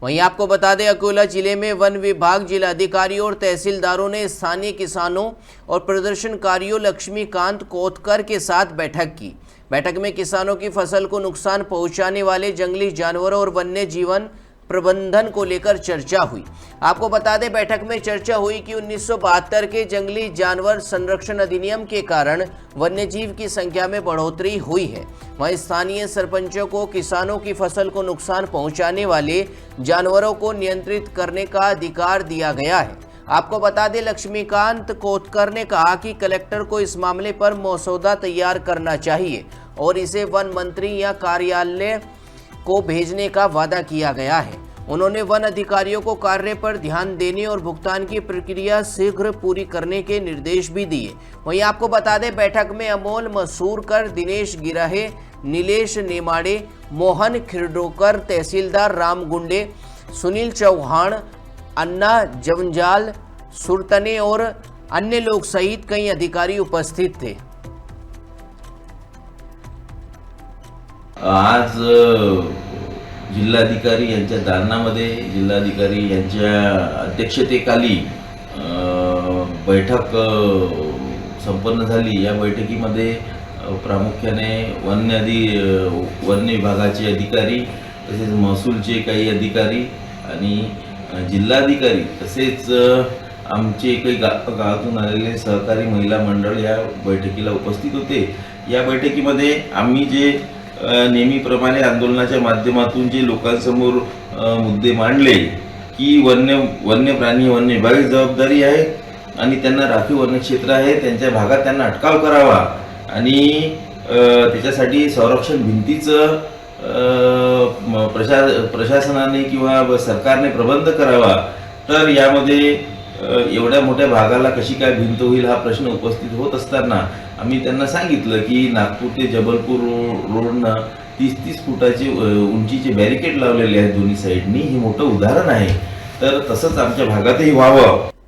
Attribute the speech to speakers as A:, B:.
A: वहीं आपको बता दें, अकोला जिले में वन विभाग, जिला अधिकारियों और तहसीलदारों ने स्थानीय किसानों और प्रदर्शनकारियों लक्ष्मीकांत कोतकर के साथ बैठक की। बैठक में किसानों की फसल को नुकसान पहुंचाने वाले जंगली जानवरों और वन्य जीवन प्रबंधन को लेकर चर्चा हुई। आपको बता दें, बैठक में चर्चा हुई कि 1972 के जंगली जानवर संरक्षण अधिनियम के कारण वन्यजीव की संख्या में बढ़ोतरी हुई है। वहीं स्थानीय सरपंचों को किसानों की फसल को नुकसान पहुंचाने वाले जानवरों को नियंत्रित करने का अधिकार दिया गया है। आपको बता दें, लक्ष्मीकांत कोतकर ने कहा कि कलेक्टर को इस मामले पर मसौदा तैयार करना चाहिए और इसे वन मंत्री या कार्यालय को भेजने का वादा किया गया है। उन्होंने वन अधिकारियों को कार्य पर ध्यान देने और भुगतान की प्रक्रिया शीघ्र पूरी करने के निर्देश भी दिए। वहीं आपको बता दें, बैठक में अमोल मसूरकर, दिनेश गिराहे, नीलेश नेमाड़े, मोहन खिरडोकर, तहसीलदार राम गुंडे, सुनील चौहान, अन्ना जवंजाल, सुरतने और अन्य लोग सहित कई अधिकारी उपस्थित थे।
B: आज जिल्हाधिकारी यांच्या दालनामध्ये जिल्हाधिकारी यांच्या अध्यक्षतेखाली बैठक संपन्न झाली। या बैठकीमध्ये प्रामुख्याने वन्य विभागाचे अधिकारी, तसेच महसूलचे काही अधिकारी आणि जिल्हाधिकारी, तसेच आमचे काही गावातून आलेले सहकारी महिला मंडळ या बैठकीला उपस्थित होते। या बैठकीमध्ये आम्ही जे नेहमीप्रमाणे आंदोलनाच्या माध्यमातून जे लोकांसमोर मुद्दे मांडले की वन्य प्राणी वन्य विभागाची जबाबदारी आहे आणि त्यांना राखीव वन्य क्षेत्र आहे, त्यांच्या भागात त्यांना अटकाव करावा आणि त्याच्यासाठी संरक्षण भिंतीचं प्रशासनाने किंवा सरकारने प्रबंध करावा। तर यामध्ये एवढ्या मोठ्या भागाला कशी काय भिंत होईल हा प्रश्न उपस्थित होत असताना आम्ही त्यांना सांगितलं की नागपूर ते जबलपूर रोडनं 30-30 फुटाचे उंचीचे बॅरिकेड लावलेले आहेत दोन्ही साईडनी। हे मोठं उदाहरण आहे, तर तसंच आमच्या भागातही व्हावं।